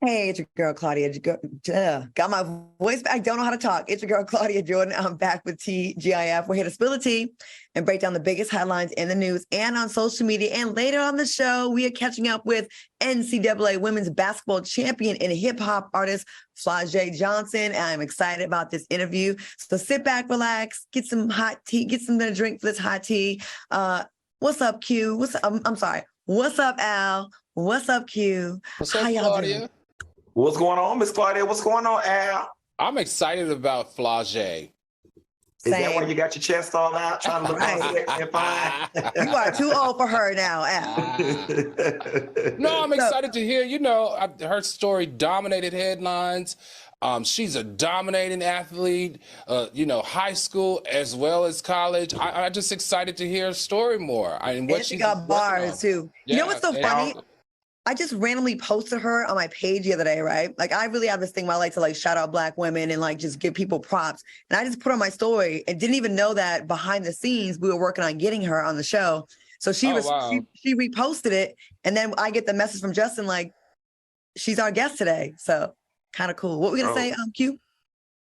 Hey, it's your girl, Claudia. Got my voice back. Don't know how to talk. It's your girl, Claudia Jordan. I'm back with TGIF. We're here to spill the tea and break down the biggest headlines in the news and on social media. And later on the show, we are catching up with NCAA women's basketball champion and hip-hop artist, Flau'jae Johnson. And I'm excited about this interview. So sit back, relax, get some hot tea, get something to drink for this hot tea. What's up, Q? I'm sorry. What's up, Al? What's up, Q? What's up, How y'all Claudia? doing? What's going on, Miss Claudia? What's going on, Al? I'm excited about Flau'jae. Is that why you got your chest all out, trying to look all sexy and fine? You are too old for her now, Al. No, I'm excited to hear, her story dominated headlines. She's a dominating athlete, high school as well as college. I'm just excited to hear her story more. And she got bars, too. Yeah, you know what's so funny? I just randomly posted her on my page the other day, right? Like, I really have this thing where I like to shout out Black women and just give people props. And I just put on my story and didn't even know that behind the scenes we were working on getting her on the show. So she she reposted it, and then I get the message from Justin she's our guest today. So kind of cool. What were we gonna say, Q?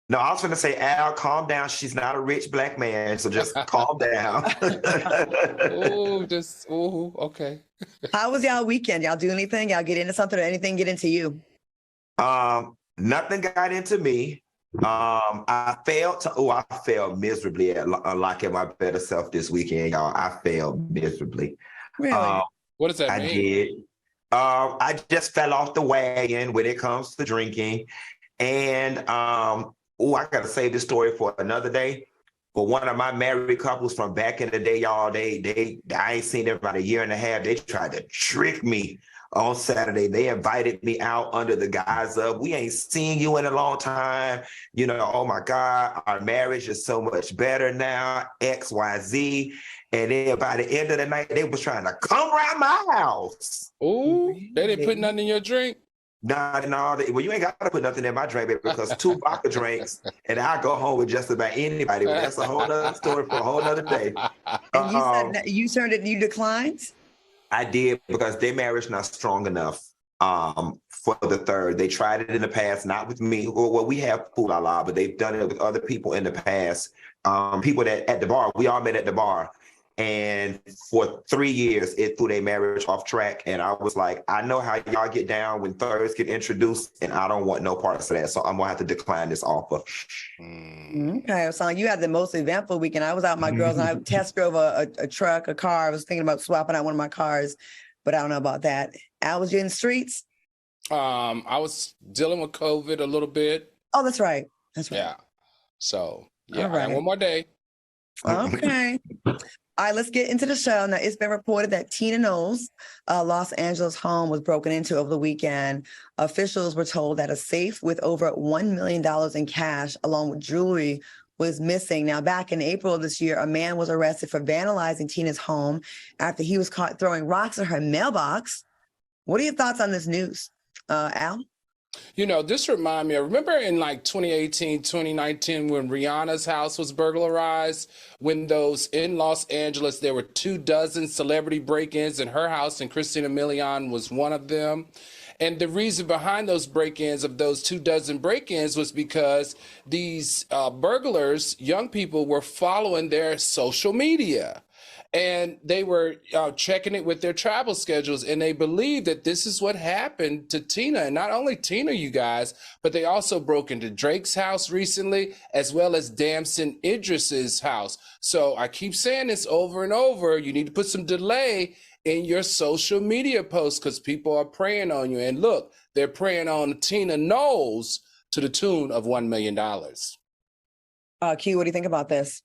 No, I was going to say, Al, calm down. She's not a rich Black man, so just calm down. Okay. How was y'all weekend? Y'all do anything? Y'all get into something or anything get into you? Nothing got into me. I failed miserably at unlocking my better self this weekend, y'all. I failed miserably. Really? What does that mean? I did. I just fell off the wagon when it comes to drinking. And I got to save this story for another day. But one of my married couples from back in the day, y'all, I ain't seen them about a year and a half. They tried to trick me on Saturday. They invited me out under the guise of, we ain't seen you in a long time. Oh my God, our marriage is so much better now, X, Y, Z. And then by the end of the night, they was trying to come around my house. Ooh, they didn't put nothing in your drink? No. Well, you ain't got to put nothing in my drink, baby, because 2 vodka drinks, and I go home with just about anybody. But that's a whole other story for a whole other day. And you said that you declined? I did, because their marriage not strong enough for the third. They tried it in the past, not with me. Well, we have Flau'jae, but they've done it with other people in the past. People that at the bar, we all met at the bar. And for 3 years, it threw their marriage off track. And I was like, I know how y'all get down when thirds get introduced, and I don't want no parts of that. So I'm going to have to decline this offer. Okay. So you had the most eventful weekend. I was out with my girls, and I test drove a truck, a car. I was thinking about swapping out one of my cars, but I don't know about that. Al, was you in the streets? I was dealing with COVID a little bit. Oh, that's right. That's right. Yeah. So, yeah, right. I got one more day. Okay. All right, let's get into the show. Now, it's been reported that Tina Knowles' Los Angeles home was broken into over the weekend. Officials were told that a safe with over $1 million in cash, along with jewelry, was missing. Now, back in April of this year, a man was arrested for vandalizing Tina's home after he was caught throwing rocks at her mailbox. What are your thoughts on this news, Al? This reminds me, I remember in 2018, 2019, when Rihanna's house was burglarized, when those in Los Angeles, there were 24 celebrity break-ins in her house, and Christina Milian was one of them. And the reason behind those break-ins, of those 24 break-ins, was because these burglars, young people, were following their social media. And they were checking it with their travel schedules, and they believed that this is what happened to Tina. And not only Tina, you guys, but they also broke into Drake's house recently, as well as Damson Idris's house. So I keep saying this over and over. You need to put some delay in your social media posts, because people are preying on you. And look, they're preying on Tina Knowles to the tune of $1 million. Q, what do you think about this?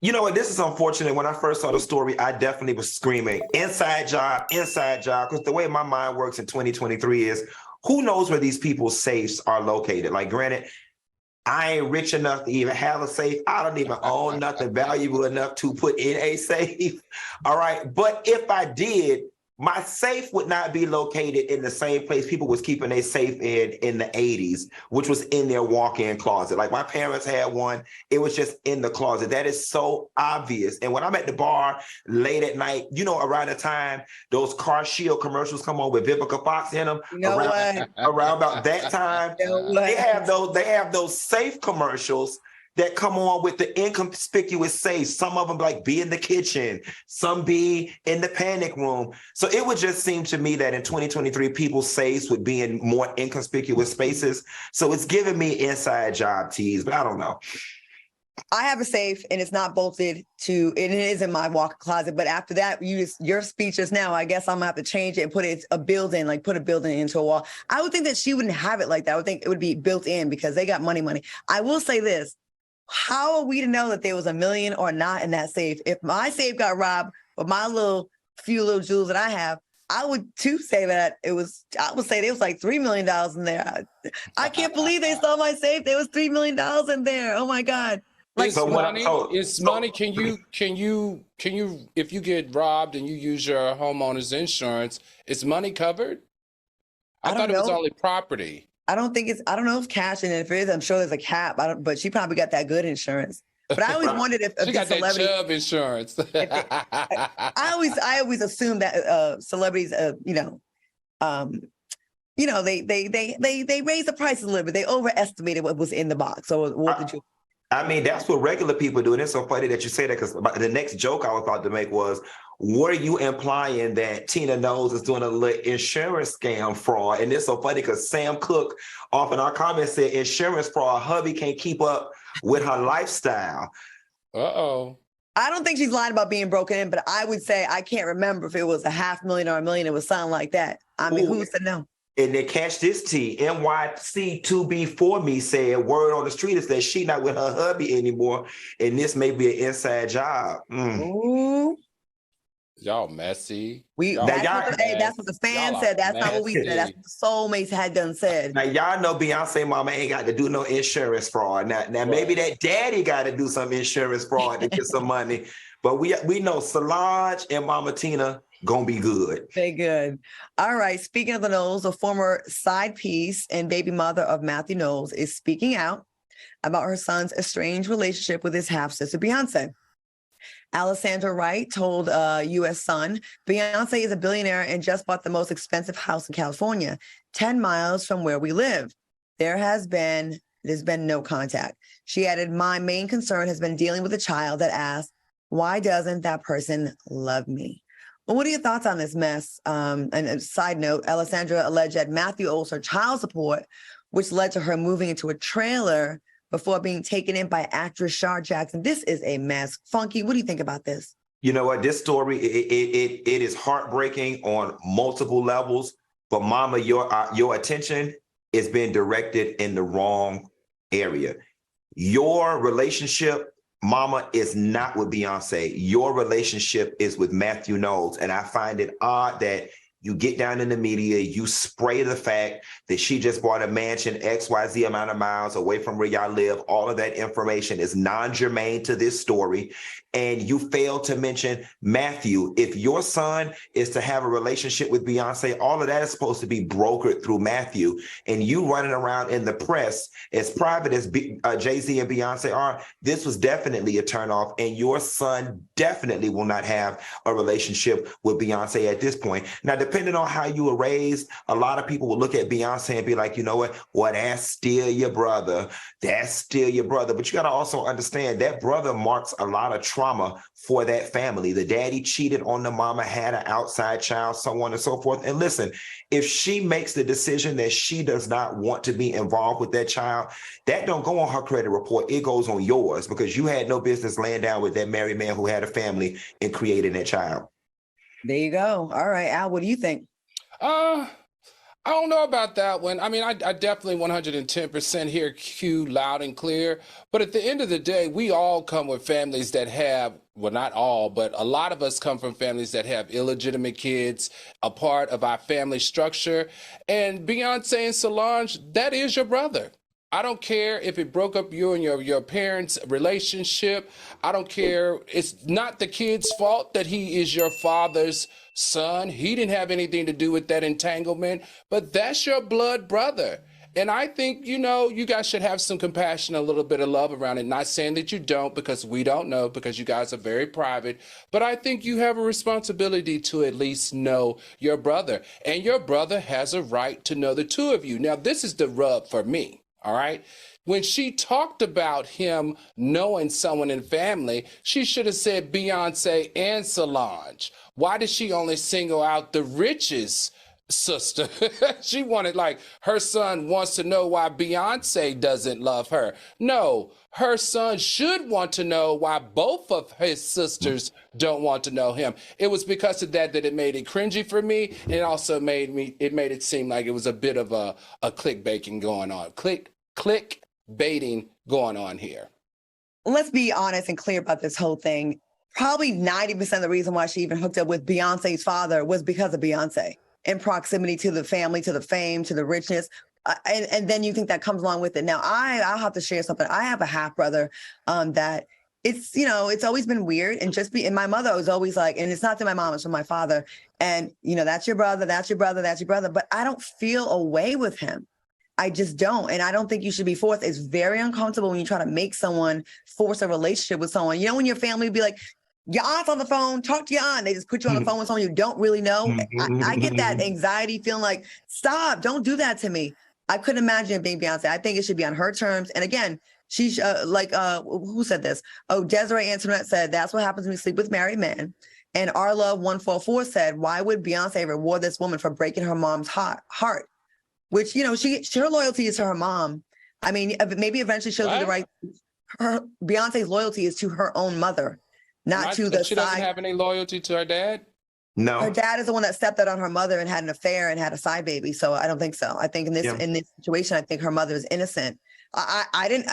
You know what? This is unfortunate. When I first saw the story, I definitely was screaming, inside job, because the way my mind works in 2023 is, who knows where these people's safes are located? Granted, I ain't rich enough to even have a safe. I don't even own nothing valuable enough to put in a safe. All right. But if I did, my safe would not be located in the same place people was keeping their safe in the 80s, which was in their walk-in closet. Like my parents had one, it was just in the closet. That is so obvious. And when I'm at the bar late at night, you know, around the time those Car Shield commercials come on with Vivica Fox in them, You know what? around about that time, You know what? they have those safe commercials that come on with the inconspicuous safe. Some of them like be in the kitchen, some be in the panic room. So it would just seem to me that in 2023, people's safes would be in more inconspicuous spaces. So it's giving me inside job tease, but I don't know. I have a safe and it's not bolted to, and it is in my walk-in closet. But after that, your speech just now, I guess I'm gonna have to change it and put it a building, like put a building into a wall. I would think that she wouldn't have it like that. I would think it would be built in because they got money. I will say this. How are we to know that there was $1 million or not in that safe? If my safe got robbed with my few little jewels that I have, I would too say that I would say there was like $3 million in there. I can't believe they stole my safe. There was $3 million in there. Oh my God. Like it's money. Can you, if you get robbed and you use your homeowner's insurance, is money covered? I thought it was only property. I don't know if cash, and if it is, I'm sure there's a cap. but she probably got that good insurance. But I always wondered if she got that Chubb insurance. I always assume that celebrities, they raised the price a little bit. They overestimated what was in the box. So what did you? I mean, that's what regular people do. And it's so funny that you say that because the next joke I was about to make was, were you implying that Tina Knowles is doing a little insurance scam fraud? And it's so funny because Sam Cooke off in our comments said insurance fraud, hubby can't keep up with her lifestyle. Uh-oh. I don't think she's lying about being broken in, but I would say I can't remember if it was $500,000 or $1 million. It was something like that. I mean, who's to know? And then catch this tea. NYC2B4Me said, word on the street is that she not with her hubby anymore, and this may be an inside job. Ooh. Y'all messy. That's what the fans said. That's not what we said. That's what the soulmates had done said. Now y'all know Beyonce mama ain't got to do no insurance fraud. Now maybe that daddy got to do some insurance fraud to get some money. But we know Solange and Mama Tina gonna be good. Very good. All right. Speaking of the Knowles, a former side piece and baby mother of Mathew Knowles is speaking out about her son's estranged relationship with his half-sister, Beyonce. Alessandra Wright told U.S. Sun, Beyonce is a billionaire and just bought the most expensive house in California, 10 miles from where we live. There's been no contact. She added, my main concern has been dealing with a child that asked, why doesn't that person love me? Well, what are your thoughts on this mess? And a side note, Alessandra alleged that Mathew owes her child support, which led to her moving into a trailer before being taken in by actress Shar Jackson. This is a mess. Funky, what do you think about this? You know what? This story, it is heartbreaking on multiple levels. But Mama, your attention is being directed in the wrong area. Your relationship, Mama, is not with Beyonce. Your relationship is with Mathew Knowles. And I find it odd that you get down in the media, you spray the fact that she just bought a mansion XYZ amount of miles away from where y'all live. All of that information is non-germane to this story. And you fail to mention Mathew. If your son is to have a relationship with Beyonce, all of that is supposed to be brokered through Mathew. And you running around in the press, as private as Jay-Z and Beyonce are, this was definitely a turnoff. And your son definitely will not have a relationship with Beyonce at this point. Now, depending on how you were raised, a lot of people will look at Beyonce and be like, you know what? Well, that's still your brother. That's still your brother. But you got to also understand that brother marks a lot of trauma for that family. The daddy cheated on the mama, had an outside child, so on and so forth. And listen, if she makes the decision that she does not want to be involved with that child, that don't go on her credit report. It goes on yours because you had no business laying down with that married man who had a family and created that child. There you go. All right, Al, what do you think? I don't know about that one. I mean, I definitely 110% hear Q loud and clear. But at the end of the day, we all come with families that have, well, not all, but a lot of us come from families that have illegitimate kids, a part of our family structure. And Beyonce and Solange, that is your brother. I don't care if it broke up you and your parents' relationship. I don't care. It's not the kid's fault that he is your father's son. He didn't have anything to do with that entanglement, but that's your blood brother. And I think, you guys should have some compassion, a little bit of love around it. Not saying that you don't, because we don't know, because you guys are very private. But I think you have a responsibility to at least know your brother. And your brother has a right to know the two of you. Now, this is the rub for me. All right. When she talked about him knowing someone in family, she should have said Beyonce and Solange. Why did she only single out the richest sister? She wanted, like, her son wants to know why Beyonce doesn't love her. No, her son should want to know why both of his sisters don't want to know him. It was because of that it made it cringy for me. And it also made it seem like it was a bit of a clickbaiting going on. Click baiting going on here. Let's be honest and clear about this whole thing. Probably 90% of the reason why she even hooked up with Beyonce's father was because of Beyonce and proximity to the family, to the fame, to the richness. And then you think that comes along with it. Now, I'll have to share something. I have a half brother that it's always been weird. And my mother was always like, and it's not to my mom, it's from my father. And, that's your brother, that's your brother, that's your brother. But I don't feel a way with him. I just don't. And I don't think you should be forced. It's very uncomfortable when you try to make someone force a relationship with someone. When your family would be like, your aunt's on the phone, talk to your aunt. They just put you on the phone with someone you don't really know. I get that anxiety feeling like, stop, don't do that to me. I couldn't imagine it being Beyonce. I think it should be on her terms. And again, she's who said this? Oh, Desiree Antoinette said, that's what happens when you sleep with married men. And Our Love 144 said, why would Beyonce reward this woman for breaking her mom's heart? Which, her loyalty is to her mom. I mean, maybe eventually she'll do the right. Beyonce's loyalty is to her own mother, not to the She doesn't have any loyalty to her dad? No. Her dad is the one that stepped out on her mother and had an affair and had a side baby. So I don't think so. I think in this situation, I think her mother is innocent. I didn't,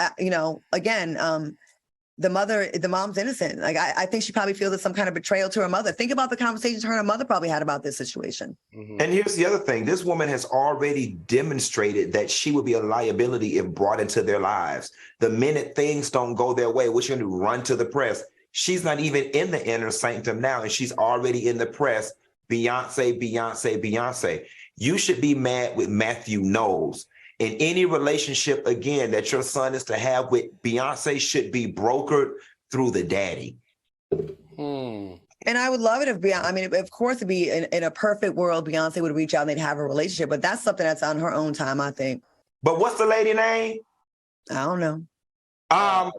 the mom's innocent. Like, I think she probably feels it's some kind of betrayal to her mother. Think about the conversations her and her mother probably had about this situation. Mm-hmm. And here's the other thing. This woman has already demonstrated that she would be a liability if brought into their lives. The minute things don't go their way, what you're going to run to the press. She's not even in the inner sanctum now, and she's already in the press. Beyonce, Beyonce, Beyonce. You should be mad with Mathew Knowles. In any relationship, again, that your son is to have with Beyonce should be brokered through the daddy. And I would love it if of course, it'd be in a perfect world, Beyonce would reach out and they'd have a relationship. But that's something that's on her own time, I think. But what's the lady name? I don't know.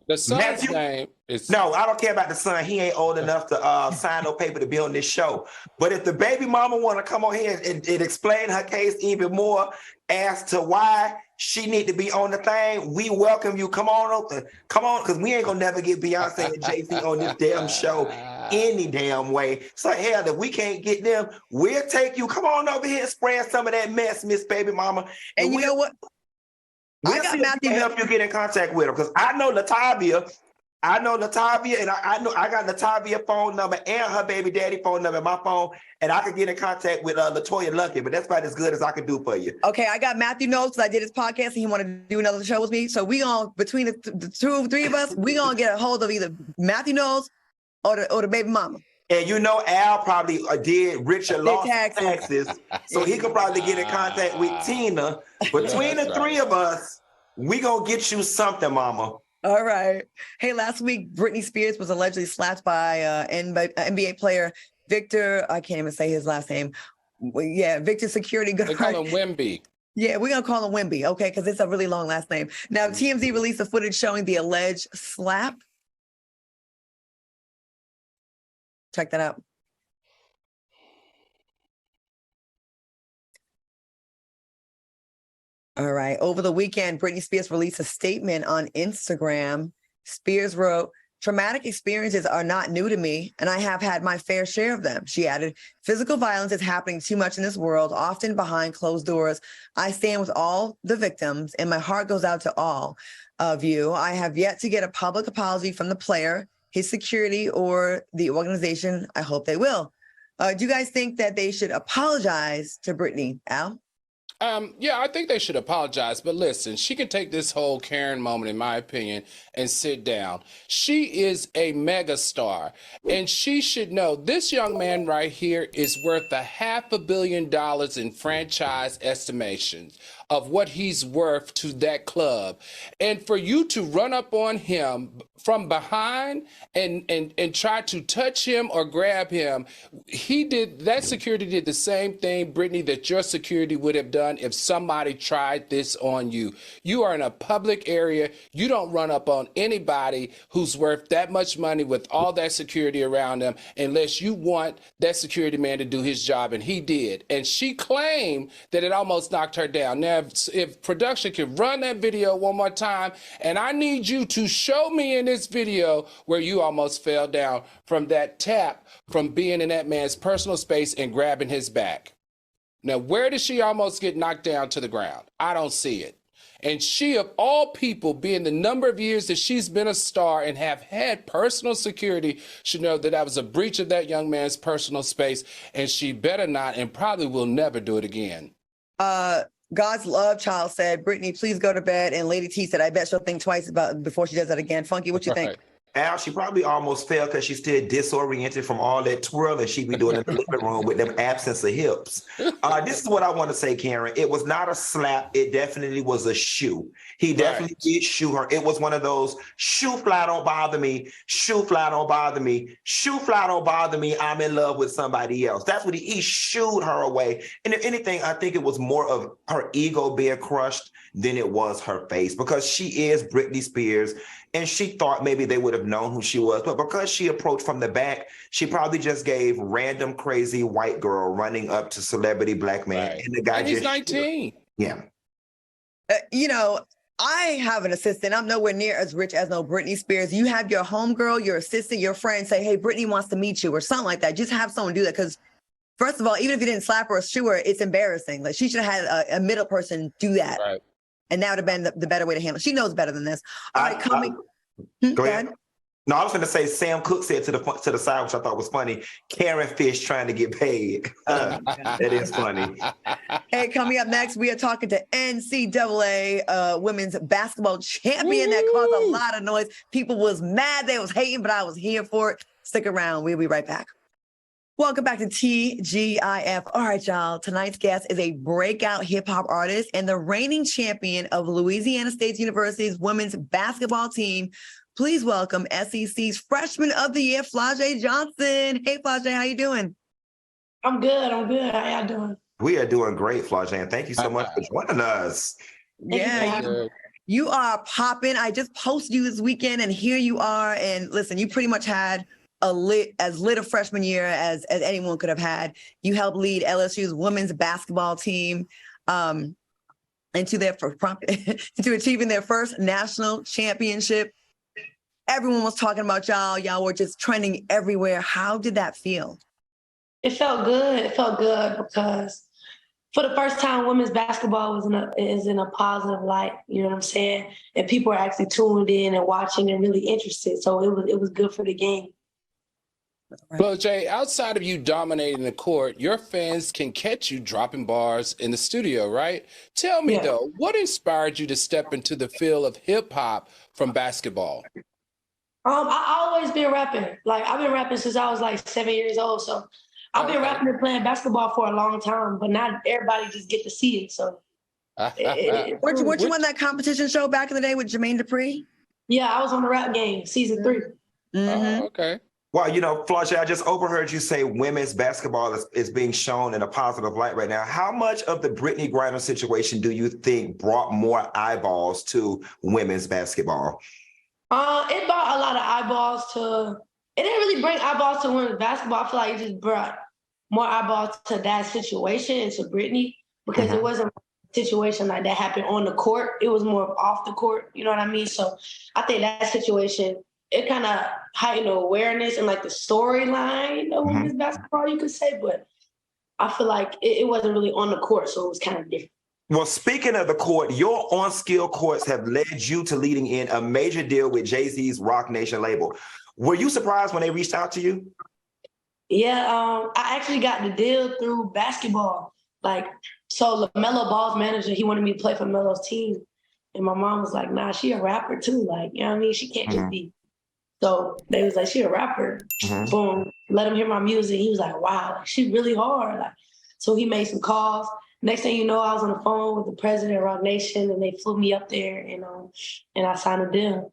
The son's name is... No, I don't care about the son. He ain't old enough to sign no paper to be on this show. But if the baby mama want to come on here and explain her case even more as to why she need to be on the thing, we welcome you. Come on, because we ain't gonna never get Beyonce and Jay-Z on this damn show any damn way. So hell, if we can't get them, we'll take you. Come on over here and spread some of that mess, Miss Baby Mama. And you know what? I got Mathew to help you get in contact with her, because I know Latavia, and I know I got Latavia phone number and her baby daddy phone number in my phone, and I can get in contact with LaToya Luckett, but that's about as good as I can do for you. Okay, I got Mathew Knowles because I did his podcast and he wanted to do another show with me. So we gonna, between the three of us, we gonna get a hold of either Mathew Knowles or the baby mama. And Al probably did Richard Lost taxes, so he could probably get in contact with Tina. Between the three of us, we gonna get you something, mama. All right. Hey, last week, Britney Spears was allegedly slapped by NBA player Victor. I can't even say his last name. Yeah, Victor Security Guard. They call him Wemby. Yeah, we're going to call him Wemby, okay, because it's a really long last name. Now, TMZ released the footage showing the alleged slap. Check that out. All right. Over the weekend, Britney Spears released a statement on Instagram. Spears wrote, "Traumatic experiences are not new to me, and I have had my fair share of them." She added, "Physical violence is happening too much in this world, often behind closed doors. I stand with all the victims, and my heart goes out to all of you. I have yet to get a public apology from the player, his security, or the organization. I hope they will." Do you guys think that they should apologize to Britney, Al? Yeah, I think they should apologize. But listen, she can take this whole Karen moment, in my opinion, and sit down. She is a mega star, and she should know this young man right here is worth $500 million in franchise estimations of what he's worth to that club. And for you to run up on him from behind and try to touch him or grab him, that security did the same thing, Britney, that your security would have done if somebody tried this on you. You are in a public area. You don't run up on anybody who's worth that much money with all that security around them unless you want that security man to do his job, and he did. And she claimed that it almost knocked her down. Now, if production can run that video one more time, and I need you to show me in this video where you almost fell down from that tap from being in that man's personal space and grabbing his back. Now, where did she almost get knocked down to the ground? I don't see it. And she, of all people, being the number of years that she's been a star and have had personal security, should know that that was a breach of that young man's personal space, and she better not and probably will never do it again. God's love child said, Britney, please go to bed. And Lady T said, I bet she'll think twice about before she does that again. Funky, what you think? Al, she probably almost fell because she's still disoriented from all that twirling she be doing in the living room with them absence of hips. This is what I want to say, Karen. It was not a slap. It definitely was a shoe. He definitely did shoe her. It was one of those, shoe fly don't bother me. Shoe fly don't bother me. Shoe fly don't bother me. I'm in love with somebody else. That's what he shooed her away. And if anything, I think it was more of her ego being crushed than it was her face, because she is Britney Spears. And she thought maybe they would have known who she was. But because she approached from the back, she probably just gave random crazy white girl running up to celebrity black man. Right. And the guy and he's 19. Yeah. I have an assistant. I'm nowhere near as rich as no Britney Spears. You have your homegirl, your assistant, your friend say, hey, Britney wants to meet you or something like that. Just have someone do that. Because first of all, even if you didn't slap her or shoe her, it's embarrassing. Like, she should have had a middle person do that. Right. And that would have been the better way to handle it. She knows better than this. All right, coming. Go ahead. No, I was going to say Sam Cooke said to the side, which I thought was funny, Karen Fish trying to get paid. That is funny. Hey, coming up next, we are talking to NCAA women's basketball champion. That caused a lot of noise. People was mad. They was hating, but I was here for it. Stick around. We'll be right back. Welcome back to TGIF. All right, y'all. Tonight's guest is a breakout hip-hop artist and the reigning champion of Louisiana State University's women's basketball team. Please welcome SEC's Freshman of the Year, Flau'jae Johnson. Hey, Flau'jae, how you doing? I'm good. How y'all doing? We are doing great, Flau'jae, and thank you so much for joining us. You are popping. I just posted you this weekend, and here you are. And listen, you pretty much had as lit a freshman year as anyone could have had. You helped lead LSU's women's basketball team into achieving their first national championship. Everyone was talking about y'all. Y'all were just trending everywhere. How did that feel? It felt good. It felt good because for the first time, women's basketball is in a positive light. You know what I'm saying? And people are actually tuned in and watching and really interested. So it was good for the game. Flau'jae, outside of you dominating the court, your fans can catch you dropping bars in the studio, right? Tell me, though, what inspired you to step into the field of hip-hop from basketball? I always been rapping. Like, I've been rapping since I was like 7 years old. So I've been rapping and playing basketball for a long time, but not everybody just get to see it. So weren't you on that competition show back in the day with Jermaine Dupri? Yeah, I was on the Rap Game, season 3. Mm-hmm. Okay. Well, Flau'jae, I just overheard you say women's basketball is being shown in a positive light right now. How much of the Britney Griner situation do you think brought more eyeballs to women's basketball? It brought a lot of eyeballs to. It didn't really bring eyeballs to women's basketball. I feel like it just brought more eyeballs to that situation and to Britney, because it wasn't a situation like that happened on the court. It was more off the court. You know what I mean? So I think that situation, it kind of heightened the awareness and like the storyline of women's basketball, you could say. But I feel like it wasn't really on the court, so it was kind of different. Well, speaking of the court, your on-skill courts have led you to leading in a major deal with Jay-Z's Rock Nation label. Were you surprised when they reached out to you? Yeah, I actually got the deal through basketball. Like, so LaMelo Ball's manager, he wanted me to play for Melo's team. And my mom was like, nah, she a rapper too. Like, you know what I mean? She can't just be. So they was like, she a rapper. Boom. Let him hear my music. He was like, wow, like, she really hard. Like, so he made some calls. Next thing you know, I was on the phone with the president of Rock Nation, and they flew me up there, and I signed a deal.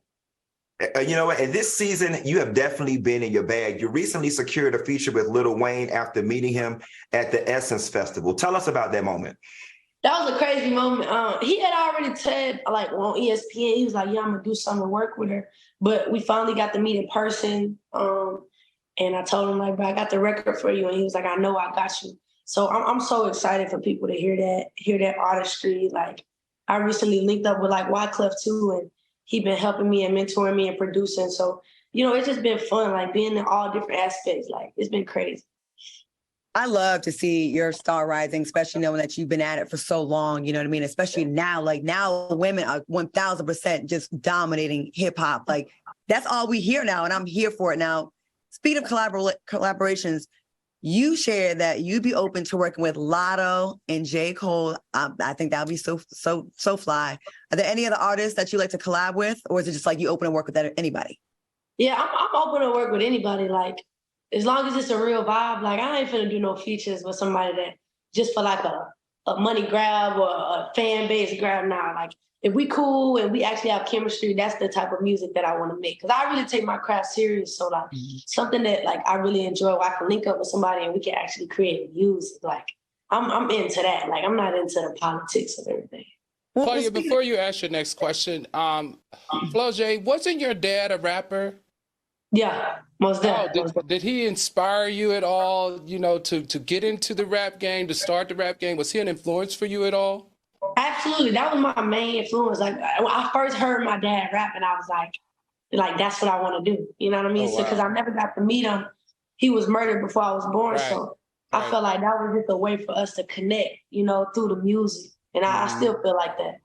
You know what? And this season, you have definitely been in your bag. You recently secured a feature with Lil Wayne after meeting him at the Essence Festival. Tell us about that moment. That was a crazy moment. He had already said, like, on ESPN, he was like, yeah, I'm going to do something to work with her. But we finally got to meet in person. And I told him, like, bro, I got the record for you. And he was like, I know I got you. So I'm so excited for people to hear that artistry. Like, I recently linked up with, like, Wyclef, too, and he been helping me and mentoring me and producing. So, it's just been fun, like, being in all different aspects. Like, it's been crazy. I love to see your star rising, especially knowing that you've been at it for so long, you know what I mean? Especially now, like now women are 1000% just dominating hip hop. Like that's all we hear now. And I'm here for it now. Speaking of collaborations, you shared that you'd be open to working with Lotto and J. Cole. I think that would be so fly. Are there any other artists that you like to collab with? Or is it just like you open to work with anybody? Yeah, I'm open to work with anybody. Like, as long as it's a real vibe, like I ain't finna do no features with somebody that just for like a money grab or a fan base grab. Now, like if we cool and we actually have chemistry, that's the type of music that I want to make. Cause I really take my craft serious. So like something that like I really enjoy, where I can link up with somebody and we can actually create music. Like I'm into that. Like I'm not into the politics of everything. Claudia, before you ask your next question, Flau'jae, wasn't your dad a rapper? Yeah, most definitely. Did he inspire you at all, to get into the rap game, to start the rap game? Was he an influence for you at all? Absolutely. That was my main influence. Like when I first heard my dad rap, and I was like, that's what I want to do. You know what I mean? So because I never got to meet him. He was murdered before I was born. Right. So I felt like that was just a way for us to connect, through the music. And I still feel like that.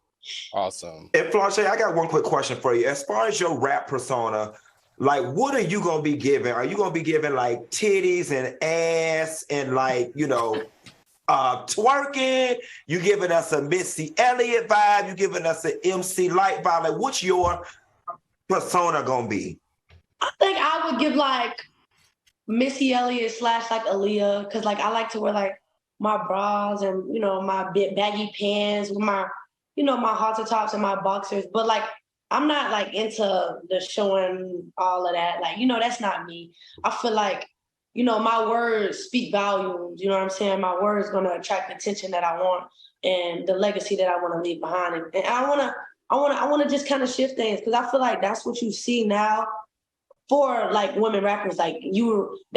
Awesome. And Flau'jae, I got one quick question for you. As far as your rap persona, like, what are you going to be giving? Are you going to be giving, like, titties and ass and, like, twerking? You giving us a Missy Elliott vibe? You giving us an MC Light vibe? Like, what's your persona going to be? I think I would give, like, Missy Elliott / like Aaliyah, because, like, I like to wear, like, my bras and, my big baggy pants with my, my halter tops and my boxers. But, like, I'm not like into the showing all of that. Like, that's not me. I feel like, my words speak volumes. You know what I'm saying? My words going to attract the attention that I want and the legacy that I want to leave behind. And I want to just kind of shift things because I feel like that's what you see now for like women rappers. Like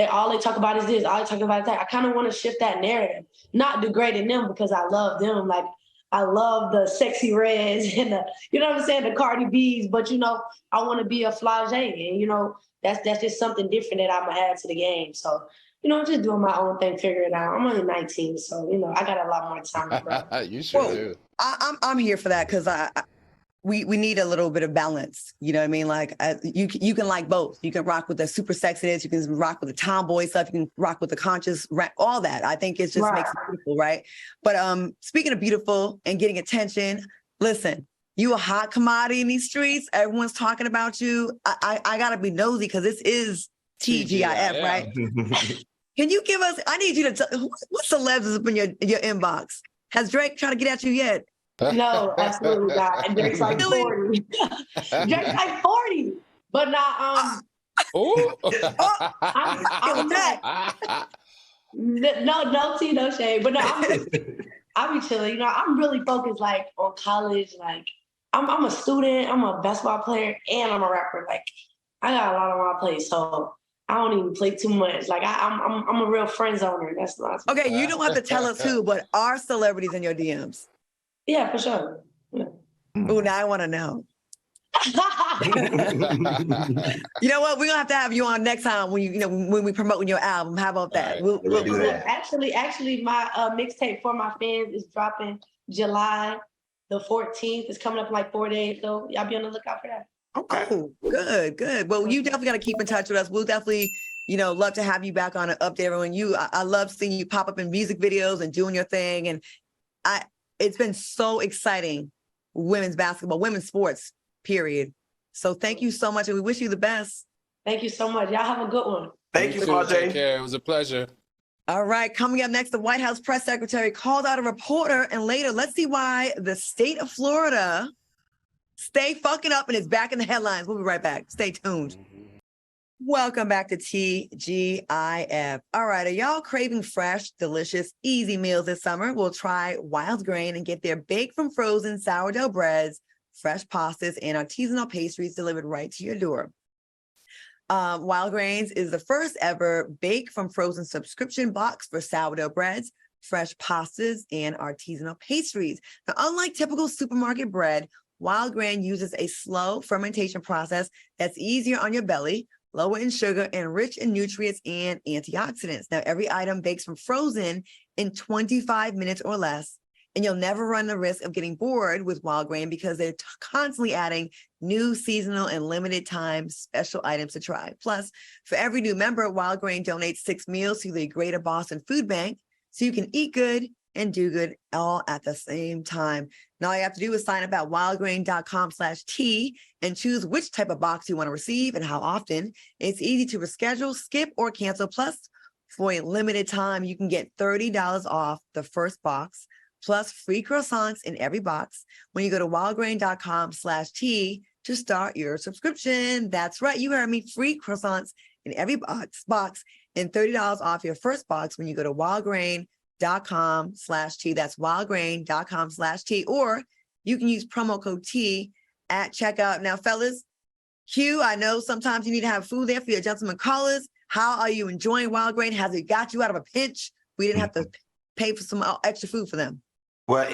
all they talk about is this, all they talk about is that. I kind of want to shift that narrative, not degrading them because I love them. Like, I love the sexy reds and the Cardi B's, but I want to be a Flau'jae, and that's just something different that I'm gonna add to the game. So, I'm just doing my own thing, figuring it out. I'm only 19, so I got a lot more time to grow. You sure do. I'm here for that because we need a little bit of balance. You know what I mean? Like you can like both. You can rock with the super sexiness. You can rock with the tomboy stuff. You can rock with the conscious rap, all that. I think it just makes it beautiful, right? But speaking of beautiful and getting attention, listen, you a hot commodity in these streets. Everyone's talking about you. I gotta be nosy because this is TGIF, right? Can you give us? I need you to tell what celebs is up in your inbox. Has Drake tried to get at you yet? No, absolutely not. And Drake's like 40. Drake's like 40. But now, I'm back. No tea, no shade. But no, I'll be chilling. I'm really focused like on college. Like I'm a student, I'm a basketball player, and I'm a rapper. Like I got a lot on my plate, so I don't even play too much. Like I'm a real friend zoner. That's not okay. You don't have to tell us who, but are celebrities in your DMs? Yeah, for sure. Yeah. Oh, now I want to know. You know what? We're gonna have to have you on next time when we promoting your album. How about that? Right. We'll do that. Actually, my mixtape for my fans is dropping July the 14th. It's coming up in like 4 days, so y'all be on the lookout for that. Okay. Oh, good. Well, you definitely got to keep in touch with us. We'll definitely love to have you back on and update everyone. I love seeing you pop up in music videos and doing your thing. And it's been so exciting, women's basketball, women's sports, period. So thank you so much. And we wish you the best. Thank you so much. Y'all have a good one. Thank you, Flau'jae. Flau'jae. Take care. It was a pleasure. All right, coming up next, the White House press secretary called out a reporter, and later, let's see why the state of Florida stay fucking up and is back in the headlines. We'll be right back. Stay tuned. Welcome back to TGIF. All right, are y'all craving fresh, delicious, easy meals this summer? We'll try Wild Grain and get their baked from frozen sourdough breads, fresh pastas, and artisanal pastries delivered right to your door. Wild Grains is the first ever bake from frozen subscription box for sourdough breads, fresh pastas, and artisanal pastries. Now, unlike typical supermarket bread, Wild Grain uses a slow fermentation process that's easier on your belly, lower in sugar, and rich in nutrients and antioxidants. Now, every item bakes from frozen in 25 minutes or less, and you'll never run the risk of getting bored with Wild Grain because they're constantly adding new seasonal and limited time special items to try. Plus, for every new member, Wild Grain donates 6 meals to the Greater Boston Food Bank, so you can eat good and do good all at the same time. Now, all you have to do is sign up at wildgrain.com/T and choose which type of box you want to receive and how often. It's easy to reschedule, skip, or cancel. Plus, for a limited time, you can get $30 off the first box, plus free croissants in every box when you go to wildgrain.com/T to start your subscription. That's right. You heard me. Free croissants in every box and $30 off your first box when you go to wildgrain.com/T. That's wildgrain.com/T. Or you can use promo code T at checkout. Now, fellas, Q, I know sometimes you need to have food there for your gentlemen callers. How are you enjoying Wild Grain? Has it got you out of a pinch? We didn't have to pay for some extra food for them. Well,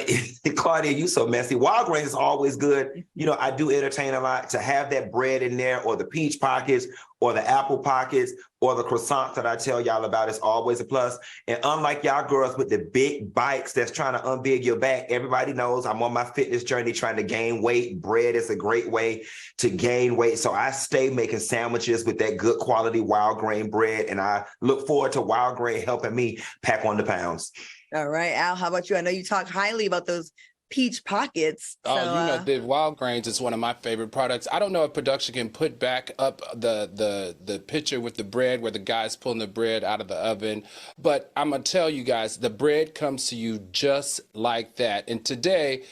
Claudia, you so messy. Wild Grain is always good. I do entertain a lot. To have that bread in there, or the peach pockets, or the apple pockets, or the croissants that I tell y'all about is always a plus. And unlike y'all girls with the big bikes that's trying to unbig your back, everybody knows I'm on my fitness journey trying to gain weight. Bread is a great way to gain weight. So I stay making sandwiches with that good quality Wild Grain bread. And I look forward to Wild Grain helping me pack on the pounds. All right, Al, how about you? I know you talk highly about those peach pockets. The Wild Grains is one of my favorite products. I don't know if production can put back up the picture with the bread where the guy's pulling the bread out of the oven, but I'm gonna tell you guys, the bread comes to you just like that. And today,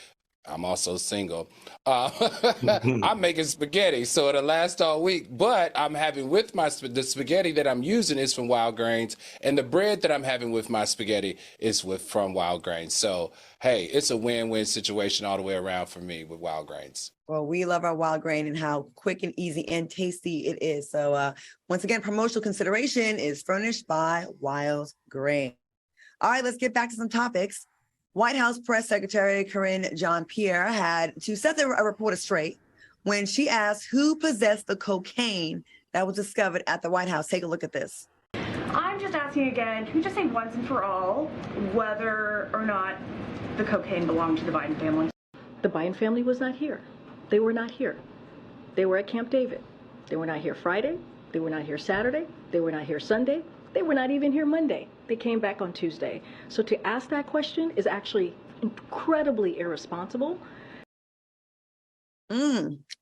I'm also single. I'm making spaghetti, so it'll last all week. But I'm having with the spaghetti that I'm using is from Wild Grains, and the bread that I'm having with my spaghetti is from Wild Grains. So hey, it's a win-win situation all the way around for me with Wild Grains. Well, we love our Wild Grain and how quick and easy and tasty it is. So once again, promotional consideration is furnished by Wild Grain. All right, let's get back to some topics. White House Press Secretary Karine Jean-Pierre had to set the reporter straight when she asked who possessed the cocaine that was discovered at the White House. Take a look at this. I'm just asking again, can you just say once and for all whether or not the cocaine belonged to the Biden family? The Biden family was not here. They were not here. They were at Camp David. They were not here Friday. They were not here Saturday. They were not here Sunday. They were not even here Monday. They came back on Tuesday. So to ask that question is actually incredibly irresponsible.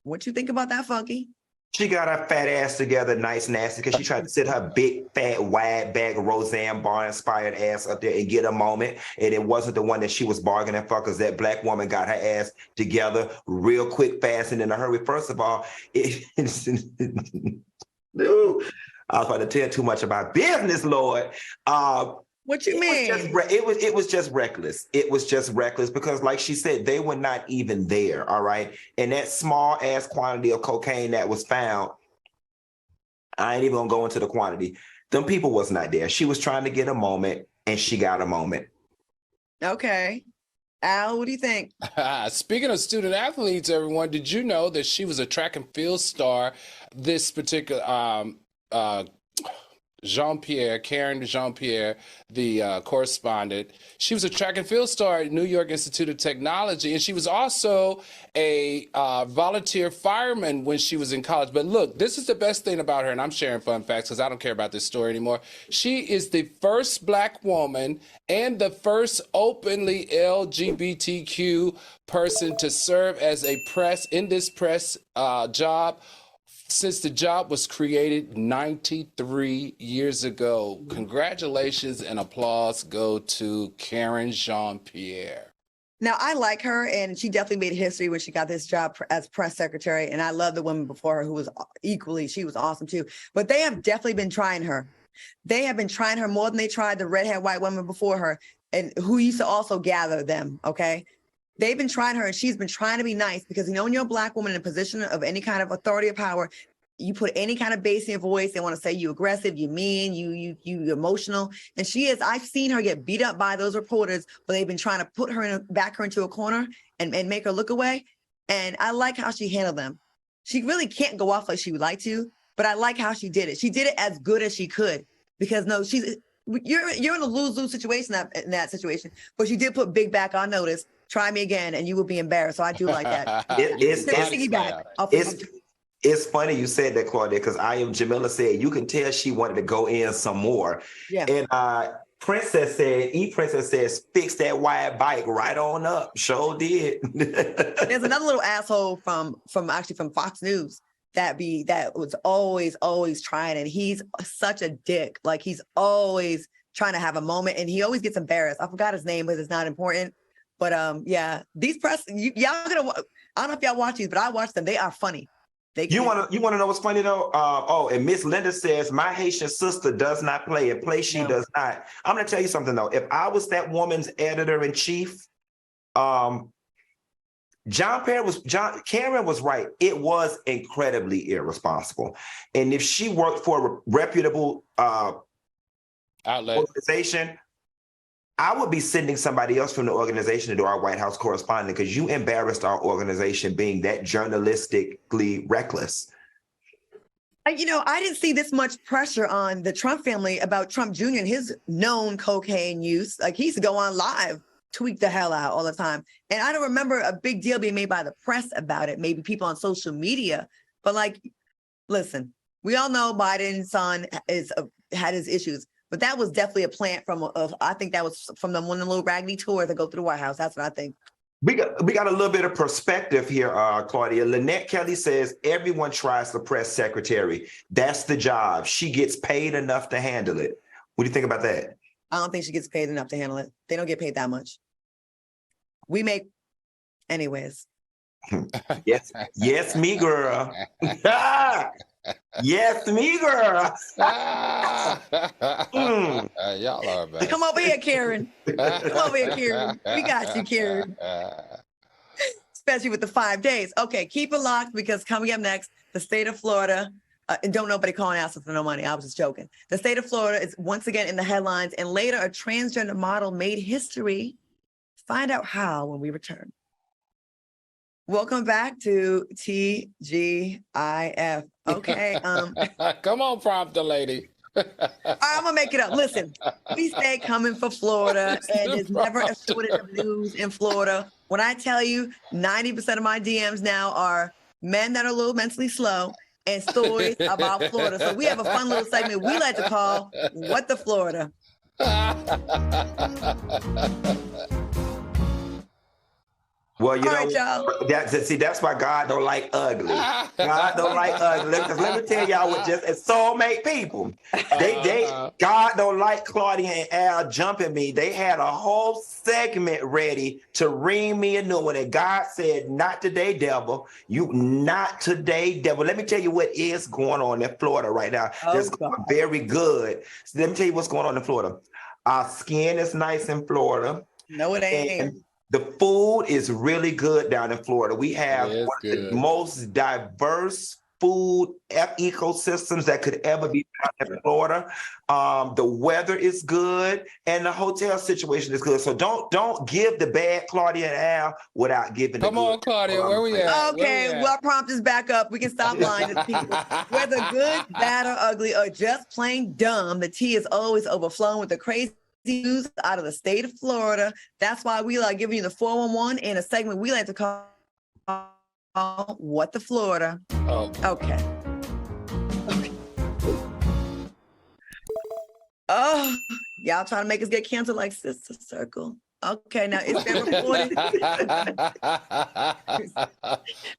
What you think about that, Funky? She got her fat ass together, nice, nasty, because she tried to sit her big, fat, wide bag of Roseanne Barr-inspired ass up there and get a moment. And it wasn't the one that she was bargaining for, because that black woman got her ass together real quick, fast, and in a hurry. First of all, I was about to tell too much about business, Lord. What you mean? It was just reckless. It was just reckless because, like she said, they were not even there. All right, and that small ass quantity of cocaine that was found, I ain't even gonna go into the quantity. Them people was not there. She was trying to get a moment, and she got a moment. Okay. Al, what do you think? Speaking of student athletes, everyone, did you know that she was a track and field star this particular Karen Jean-Pierre, the correspondent. She was a track and field star at New York Institute of Technology, and she was also a volunteer fireman when she was in college. But look, this is the best thing about her, and I'm sharing fun facts because I don't care about this story anymore. She is the first Black woman and the first openly LGBTQ person to serve as a press job since the job was created 93 years ago. Congratulations and applause go to Karen Jean-Pierre. Now, I like her, and she definitely made history when she got this job as press secretary, and I love the woman before her who was she was awesome too. But they have definitely been trying her. They have been trying her more than they tried the redhead white woman before her, and who used to also gather them, okay? They've been trying her, and she's been trying to be nice because, when you're a Black woman in a position of any kind of authority or power, you put any kind of bass in your voice, they want to say you aggressive, you mean, you emotional. And she is, I've seen her get beat up by those reporters, but they've been trying to put her back her into a corner and make her look away. And I like how she handled them. She really can't go off like she would like to, but I like how she did it. She did it as good as she could because you're in a lose-lose situation in that situation, but she did put Big Back on notice. Try me again, and you will be embarrassed. So I do like that. It's funny you said that, Claudia, because Jamila said you can tell she wanted to go in some more. Yeah. And Princess says, fix that wide bike right on up. Sure did. There's another little asshole from Fox News that was always trying, and he's such a dick. Like, he's always trying to have a moment, and he always gets embarrassed. I forgot his name, but it's not important. But yeah, these press, y'all gonna. I don't know if y'all watch these, but I watch them. They are funny. You want to know what's funny though? And Miss Linda says my Haitian sister does not play and play. She does not. I'm gonna tell you something though. If I was that woman's editor in chief, Karen was right. It was incredibly irresponsible. And if she worked for a reputable outlet organization, I would be sending somebody else from the organization to do our White House correspondent because you embarrassed our organization being that journalistically reckless. I didn't see this much pressure on the Trump family about Trump Jr. and his known cocaine use. Like, he used to go on live, tweak the hell out all the time. And I don't remember a big deal being made by the press about it, maybe people on social media. But listen, we all know Biden's son had his issues. But that was definitely a plant I think that was from one of the little raggedy tours that go through the White House. That's what I think. We got a little bit of perspective here, Claudia. Lynette Kelly says, everyone tries for press secretary. That's the job. She gets paid enough to handle it. What do you think about that? I don't think she gets paid enough to handle it. They don't get paid that much. We make, anyways. Yes, me girl. Yes, me girl. Y'all are bad. Come over here, Karen. Come over here, Karen. We got you, Karen. Especially with the 5 days. Okay, keep it locked because coming up next, the state of Florida. And don't nobody call and ask us for no money. I was just joking. The state of Florida is once again in the headlines, and later a transgender model made history. Find out how when we return. Welcome back to TGIF. Okay. Come on, prompter lady. I'm gonna make it up. Listen, we stay coming for Florida, and there's never a shortage of news in Florida. When I tell you 90% of my DMs now are men that are a little mentally slow and stories about Florida. So we have a fun little segment we like to call What the Florida. Well, that's why God don't like ugly. God don't like ugly. Let me tell y'all what it's soulmate people. God don't like Claudia and Al jumping me. They had a whole segment ready to ring me a new one. And God said, not today, devil. You not today, devil. Let me tell you what is going on in Florida right now. That's very good. So let me tell you what's going on in Florida. Our skin is nice in Florida. No, it ain't. The food is really good down in Florida. We have one of the most diverse food ecosystems that could ever be down in Florida. The weather is good, and the hotel situation is good. So don't give the bad Claudia and Al without giving the good. Come on, Claudia, where we at? Okay, well, our prompt is back up. We can stop lying to the people. Whether good, bad, or ugly, or just plain dumb, the tea is always overflowing with the crazy news out of the state of Florida. That's why we like giving you the 411 in a segment we like to call What the Florida. Oh. Okay. Oh, y'all trying to make us get canceled like Sister Circle. Okay, now it's been reported.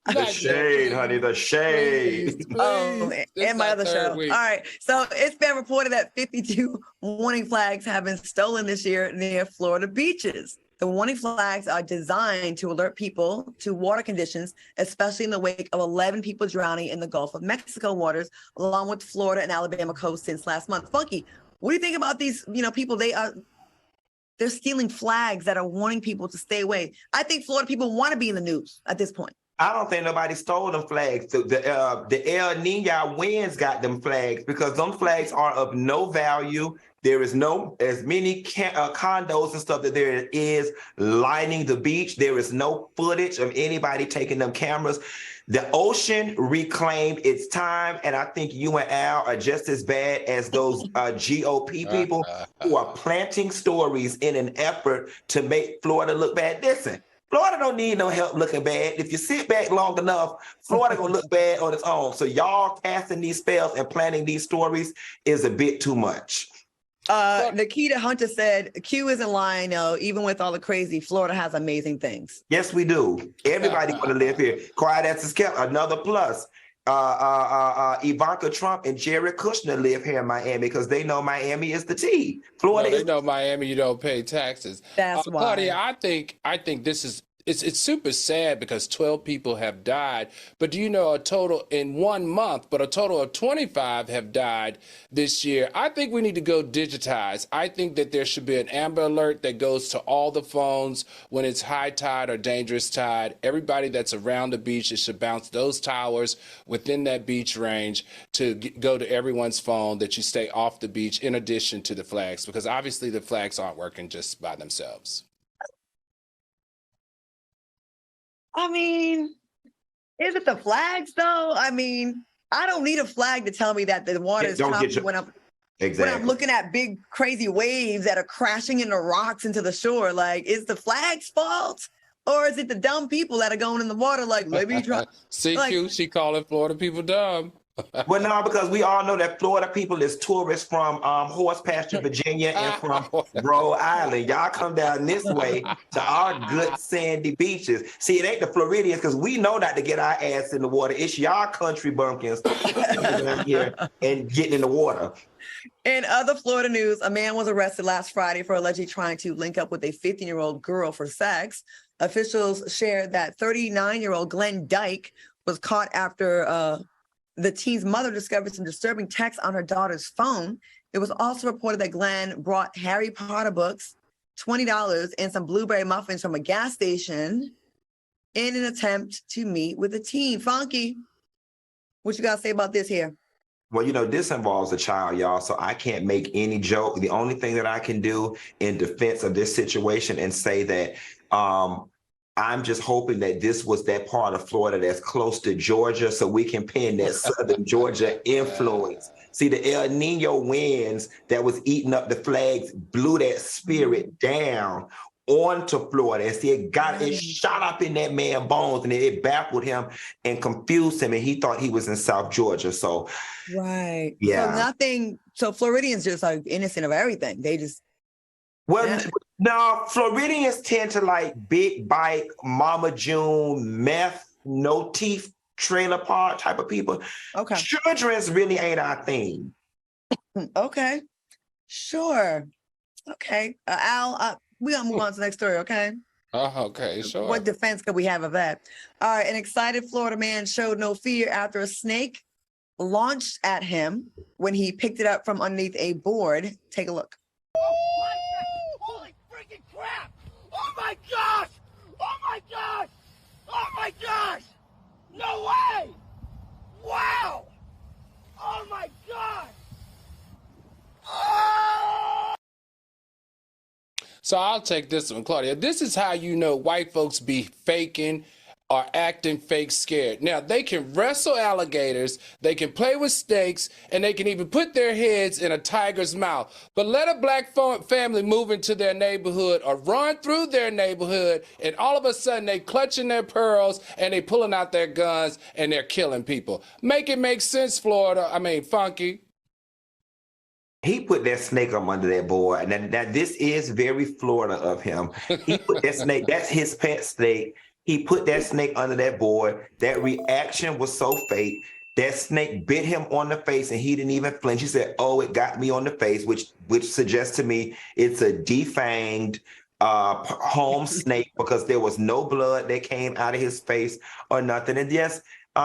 The shade, honey, the shade. Oh, and my other show. Week. All right. So it's been reported that 52 warning flags have been stolen this year near Florida beaches. The warning flags are designed to alert people to water conditions, especially in the wake of 11 people drowning in the Gulf of Mexico waters, along with Florida and Alabama coast since last month. Funky, what do you think about these, people? They're stealing flags that are warning people to stay away. I think Florida people want to be in the news at this point. I don't think nobody stole them flags. The El Nino winds got them flags because them flags are of no value. There is no as many condos and stuff that there is lining the beach. There is no footage of anybody taking them cameras. The ocean reclaimed its time, and I think you and Al are just as bad as those GOP people who are planting stories in an effort to make Florida look bad. Listen, Florida don't need no help looking bad. If you sit back long enough, Florida gonna look bad on its own. So y'all casting these spells and planting these stories is a bit too much. Nikita Hunter said, Q isn't lying, though. Even with all the crazy, Florida has amazing things. Yes, we do. Everybody want to live here. Quiet as a skeleton, another plus. Ivanka Trump and Jared Kushner live here in Miami because they know Miami is the tea. Florida they know Miami, you don't pay taxes. That's why. Claudia, I think this is it's super sad because 12 people have died. But do you know a total in 1 month, but a total of 25 have died this year? I think we need to go digitize. I think that there should be an Amber Alert that goes to all the phones when it's high tide or dangerous tide. Everybody that's around the beach, it should bounce those towers within that beach range to go to everyone's phone that you stay off the beach in addition to the flags, because obviously the flags aren't working just by themselves. I mean, is it the flags though? I mean, I don't need a flag to tell me that the water is choppy when I'm looking at big crazy waves that are crashing into rocks into the shore. Like, is the flag's fault? Or is it the dumb people that are going in the water like, let me try? CQ, she calling Florida people dumb. Well, no, because we all know that Florida people is tourists from Horse Pasture, Virginia, and from Rhode Island. Y'all come down this way to our good sandy beaches. See, it ain't the Floridians because we know not to get our ass in the water. It's y'all country bumpkins coming down here and getting in the water. In other Florida news, a man was arrested last Friday for allegedly trying to link up with a 15-year-old girl for sex. Officials shared that 39-year-old Glenn Dyke was caught after the teen's mother discovered some disturbing texts on her daughter's phone. It was also reported that Glenn brought Harry Potter books, $20, and some blueberry muffins from a gas station in an attempt to meet with the teen. Funky, what you got to say about this here? Well, this involves a child, y'all, so I can't make any joke. The only thing that I can do in defense of this situation and say that I'm just hoping that this was that part of Florida that's close to Georgia so we can pin that Southern Georgia influence. See, the El Nino winds that was eating up the flags blew that spirit down onto Florida. And see, it shot up in that man's bones and it baffled him and confused him. And he thought he was in South Georgia. So, right. Yeah. So Floridians just are innocent of everything. They just. Well, no, Floridians tend to like big bike, Mama June, meth, no teeth, trailer park type of people. Okay. Children's really ain't our thing. Okay. Sure. Okay. Al, we're going to move on to the next story, okay? Okay, sure. What defense could we have of that? All right. An excited Florida man showed no fear after a snake launched at him when he picked it up from underneath a board. Take a look. Holy freaking crap! Oh my gosh! Oh my gosh! Oh my gosh! No way! Wow! Oh my gosh! So I'll take this one, Claudia. This is how you know white folks be faking or acting fake scared. Now, they can wrestle alligators, they can play with snakes, and they can even put their heads in a tiger's mouth. But let a black family move into their neighborhood or run through their neighborhood, and all of a sudden they clutching their pearls and they pulling out their guns and they're killing people. Make it make sense, Funky. He put that snake up under that board. Now this is very Florida of him. He put that snake, that's his pet snake. He put that snake under that board. That reaction was so fake. That snake bit him on the face and he didn't even flinch. He said, "Oh, it got me on the face," which suggests to me it's a defanged home snake because there was no blood that came out of his face or nothing. And yes,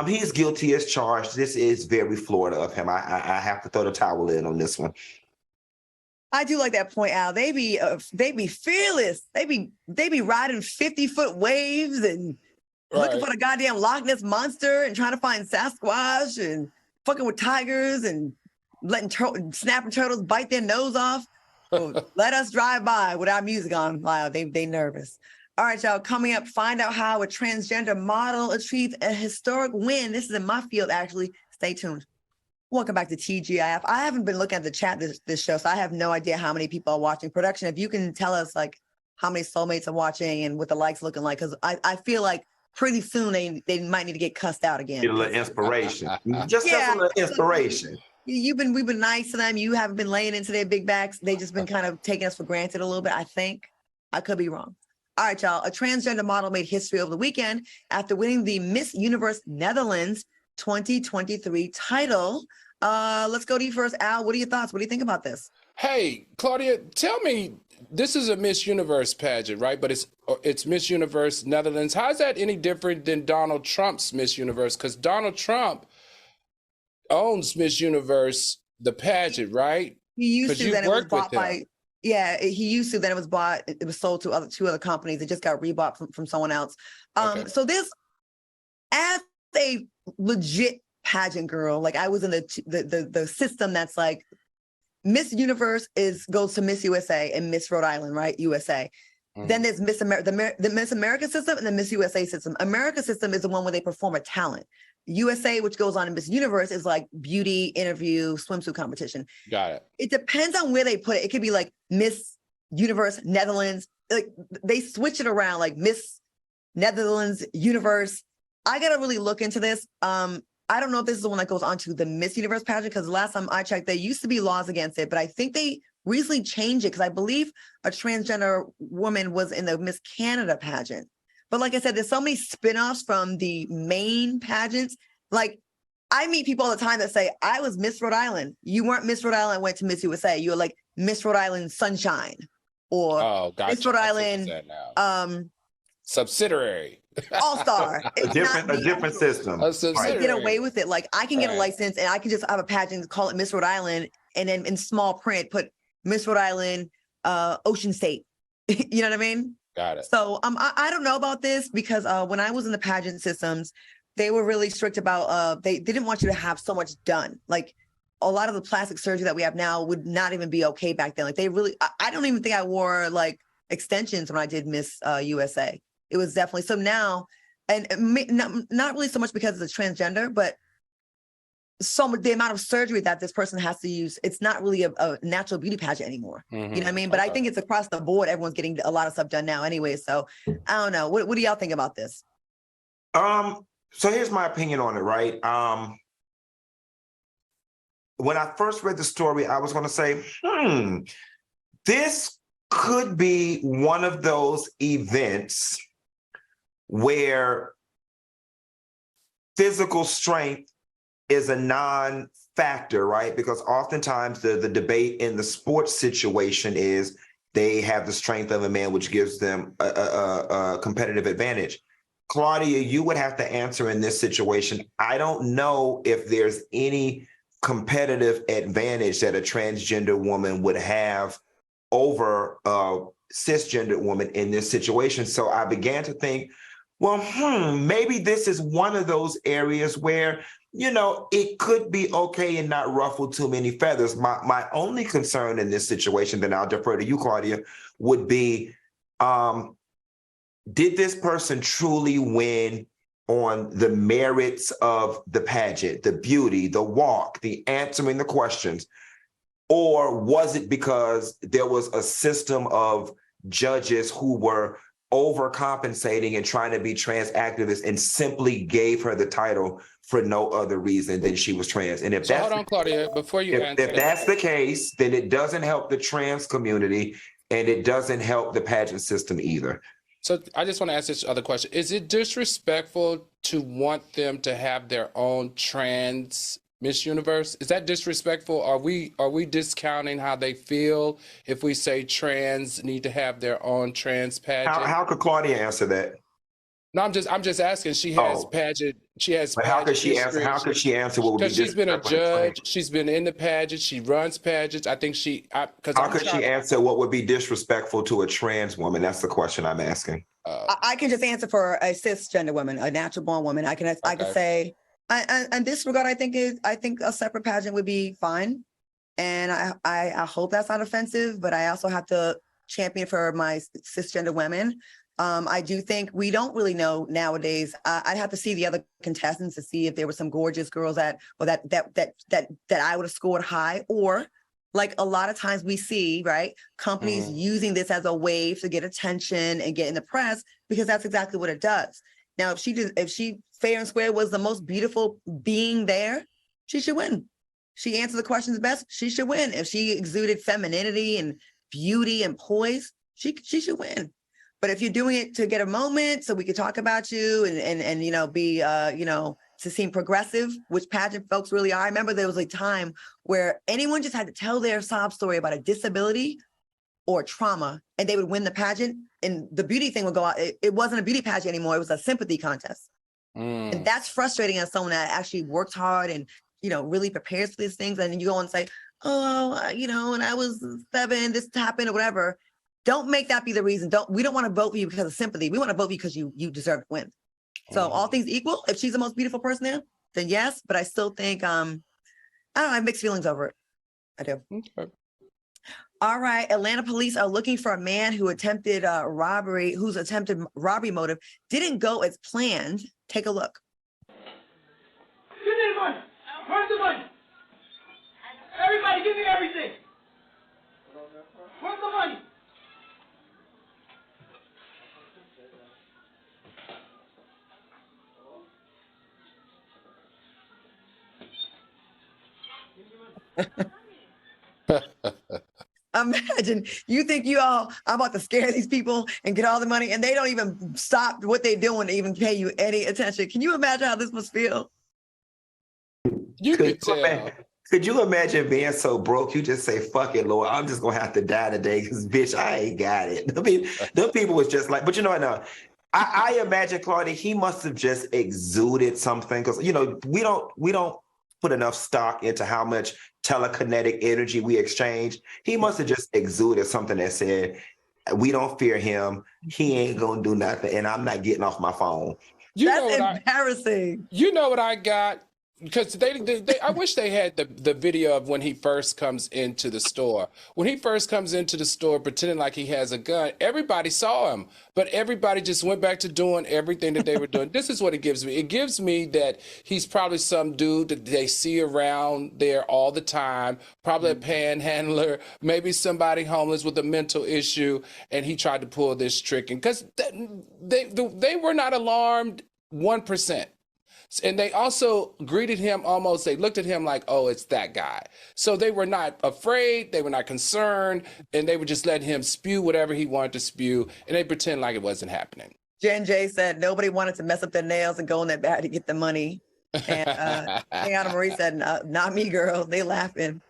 he's guilty as charged. This is very Florida of him. I have to throw the towel in on this one. I do like that point, Al. They be fearless. They be riding 50-foot waves and looking for the goddamn Loch Ness monster and trying to find Sasquatch and fucking with tigers and letting snapping turtles bite their nose off. So let us drive by with our music on loud. They nervous. All right, y'all. Coming up, find out how a transgender model achieved a historic win. This is in my field, actually. Stay tuned. Welcome back to TGIF. I haven't been looking at the chat this show, so I have no idea how many people are watching. Production, if you can tell us like how many soulmates are watching and what the likes looking like, because I feel like pretty soon they might need to get cussed out again. Get a little inspiration. Just a little inspiration. We've been nice to them. You haven't been laying into their big backs. They just been kind of taking us for granted a little bit, I think. I could be wrong. All right, y'all. A transgender model made history over the weekend after winning the Miss Universe Netherlands 2023 title. Let's go to you first, Al. What are your thoughts? What do you think about this? Hey, Claudia, tell me, this is a Miss Universe pageant, right? But it's Miss Universe Netherlands. How is that any different than Donald Trump's Miss Universe? Because Donald Trump owns Miss Universe, the pageant, right? He used to, then it was bought by... Yeah, he used to, then it was bought, it was sold to two other companies. It just got rebought from someone else. Okay. So this, as a legit pageant girl, like I was in the system that's like Miss Universe goes to Miss USA and Miss Rhode Island, right? USA. Mm-hmm. Then there's Miss America, the Miss America system and the Miss USA system. America system is the one where they perform a talent. USA, which goes on in Miss Universe, is like beauty, interview, swimsuit competition. Got it. It depends on where they put it. It could be like Miss Universe Netherlands. Like they switch it around, like Miss Netherlands Universe. I gotta really look into this. I don't know if this is the one that goes on to the Miss Universe pageant, because the last time I checked, there used to be laws against it, but I think they recently changed it because I believe a transgender woman was in the Miss Canada pageant. But like I said, there's so many spinoffs from the main pageants. Like I meet people all the time that say, I was Miss Rhode Island. You weren't Miss Rhode Island, went to Miss USA. You were like Miss Rhode Island Sunshine or Miss Rhode Island subsidiary. All-star. a different system. I get away with it. Like I can get a license and I can just have a pageant, call it Miss Rhode Island, and then in small print put Miss Rhode Island, Ocean State. You know what I mean? Got it. So I don't know about this because when I was in the pageant systems, they were really strict about they didn't want you to have so much done. Like a lot of the plastic surgery that we have now would not even be okay back then. Like they really, I don't even think I wore like extensions when I did Miss USA. It was definitely, so now, and not really so much because it's a transgender, but the amount of surgery that this person has to use, it's not really a natural beauty pageant anymore. Mm-hmm. You know what I mean? But I think it's across the board. Everyone's getting a lot of stuff done now anyway. So I don't know. What do y'all think about this? So here's my opinion on it, right? When I first read the story, I was going to say, this could be one of those events where physical strength is a non-factor, right? Because oftentimes the debate in the sports situation is they have the strength of a man, which gives them a competitive advantage. Claudia, you would have to answer in this situation. I don't know if there's any competitive advantage that a transgender woman would have over a cisgender woman in this situation. So I began to think, well, maybe this is one of those areas where, it could be okay and not ruffle too many feathers. My only concern in this situation, then I'll defer to you, Claudia, would be, did this person truly win on the merits of the pageant, the beauty, the walk, the answering the questions? Or was it because there was a system of judges who were overcompensating and trying to be trans activists and simply gave her the title for no other reason than she was trans? And if hold on, Claudia, before you answer. If that's the case, then it doesn't help the trans community and it doesn't help the pageant system either. So I just want to ask this other question. Is it disrespectful to want them to have their own trans Miss Universe? Is that disrespectful? Are we discounting how they feel if we say trans need to have their own trans pageant? How could Claudia answer that? No, I'm just asking. She has pageant. She has. But how could she answer? How could she answer what would be? Because she's been a judge. She's been in the pageant. She runs pageants. I think she. How could she answer what would be disrespectful to a trans woman? That's the question I'm asking. I can just answer for a cisgender woman, a natural born woman. I can say, in this regard, I think a separate pageant would be fine, and I hope that's not offensive. But I also have to champion for my cisgender women. I do think we don't really know nowadays. I'd have to see the other contestants to see if there were some gorgeous girls that I would have scored high, or like a lot of times we see, right, companies using this as a way to get attention and get in the press, because that's exactly what it does. Now, if she fair and square was the most beautiful being there, she should win. She answered the questions best, she should win. If she exuded femininity and beauty and poise, she should win. But if you're doing it to get a moment so we could talk about you and be to seem progressive, which pageant folks really are. I remember there was a time where anyone just had to tell their sob story about a disability or trauma, and they would win the pageant, and the beauty thing would go out. It wasn't a beauty pageant anymore. It was a sympathy contest. And that's frustrating as someone that actually works hard and, really prepares for these things. And you go and say, when I was 7, this happened or whatever. Don't make that be the reason. We don't want to vote for you because of sympathy. We want to vote for you because you deserve to win. So all things equal, if she's the most beautiful person there, then yes. But I still think, I don't know, I have mixed feelings over it. I do. Okay. All right. Atlanta police are looking for a man who attempted robbery, whose attempted robbery motive didn't go as planned. Take a look. Give me the money. Where's the money? Everybody, give me everything. Where's the money? Imagine you think I'm about to scare these people and get all the money, and they don't even stop what they're doing to even pay you any attention. Can you imagine how this must feel? Could you imagine being so broke you just say, fuck it, Lord, I'm just gonna have to die today because bitch, I ain't got it. I mean, them people was just like, but you know what now? I imagine, Claudia, he must have just exuded something, because we don't put enough stock into how much telekinetic energy we exchange. He must have just exuded something that said, we don't fear him, he ain't gonna do nothing, and I'm not getting off my phone. That's embarrassing. You know what I got? Because I wish they had the video of when he first comes into the store. When he first comes into the store pretending like he has a gun, everybody saw him, but everybody just went back to doing everything that they were doing. This is what it gives me. It gives me that he's probably some dude that they see around there all the time, probably a panhandler, maybe somebody homeless with a mental issue, and he tried to pull this trick. And because they were not alarmed 1%. And they also greeted him they looked at him like, oh, it's that guy. So they were not afraid, they were not concerned, and they would just let him spew whatever he wanted to spew, and they pretend like it wasn't happening. Jen J said nobody wanted to mess up their nails and go in that bag to get the money. And Anna Marie said, not me, girl. They laughing.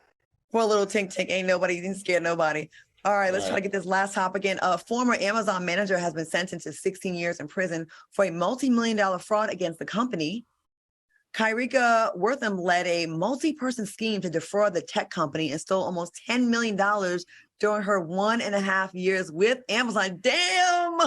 Poor little Tink, ain't nobody, didn't scare nobody. All right, let's try to get this last topic in. A former Amazon manager has been sentenced to 16 years in prison for a multi-million-dollar fraud against the company. Kyrika Wortham led a multi-person scheme to defraud the tech company and stole almost $10 million during her 1.5 years with Amazon. Damn!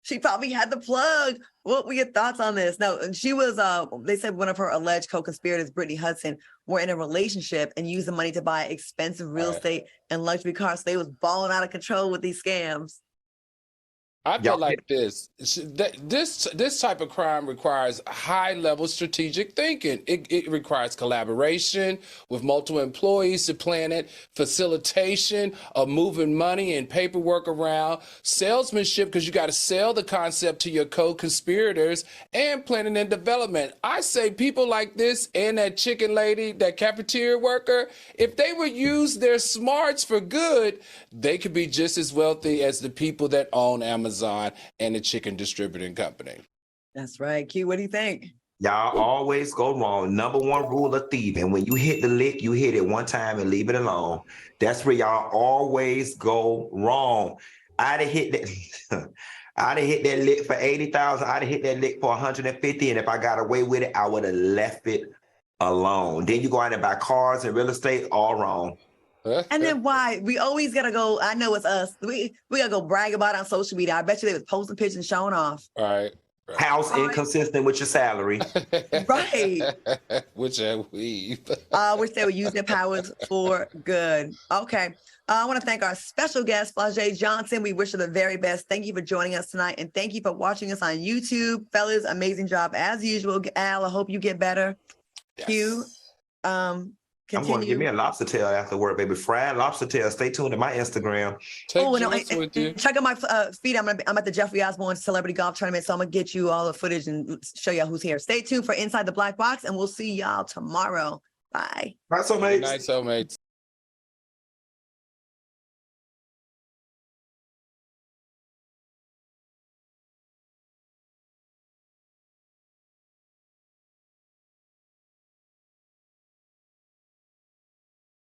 She probably had the plug. What were your thoughts on this? No, and she was, they said one of her alleged co-conspirators, Britney Hudson, were in a relationship and used the money to buy expensive real estate and luxury cars. So they was balling out of control with these scams. I feel like this type of crime requires high-level strategic thinking. It requires collaboration with multiple employees to plan it, facilitation of moving money and paperwork around, salesmanship, because you got to sell the concept to your co-conspirators, and planning and development. I say people like this and that chicken lady, that cafeteria worker, if they would use their smarts for good, they could be just as wealthy as the people that own Amazon and the chicken distributing company. That's right. Q, what do you think? Y'all always go wrong. Number one rule of thieving: when you hit the lick, you hit it one time and leave it alone. That's where y'all always go wrong. I'd have hit that. I'd have hit that lick for 80,000. I'd have hit that lick for 150, and if I got away with it, I would have left it alone. Then you go out and buy cars and real estate, all wrong. And then why? We always gotta go. I know it's us. We gotta go brag about it on social media. I bet you they was posting pictures and showing off. All right. House inconsistent with your salary. Right. Which I weave. I wish they would use their powers for good. Okay. I want to thank our special guest, Flau'jae Johnson. We wish her the very best. Thank you for joining us tonight. And thank you for watching us on YouTube. Fellas, amazing job as usual. Al, I hope you get better. Yes. Q, I'm going to give me a lobster tail after work, baby. Fried lobster tail. Stay tuned to my Instagram. Check out my feed. I'm at the Jeffrey Osborne Celebrity Golf Tournament, so I'm gonna get you all the footage and show y'all who's here. Stay tuned for Inside the Black Box, and we'll see y'all tomorrow. Bye. Bye, soulmates. Good night, soulmates.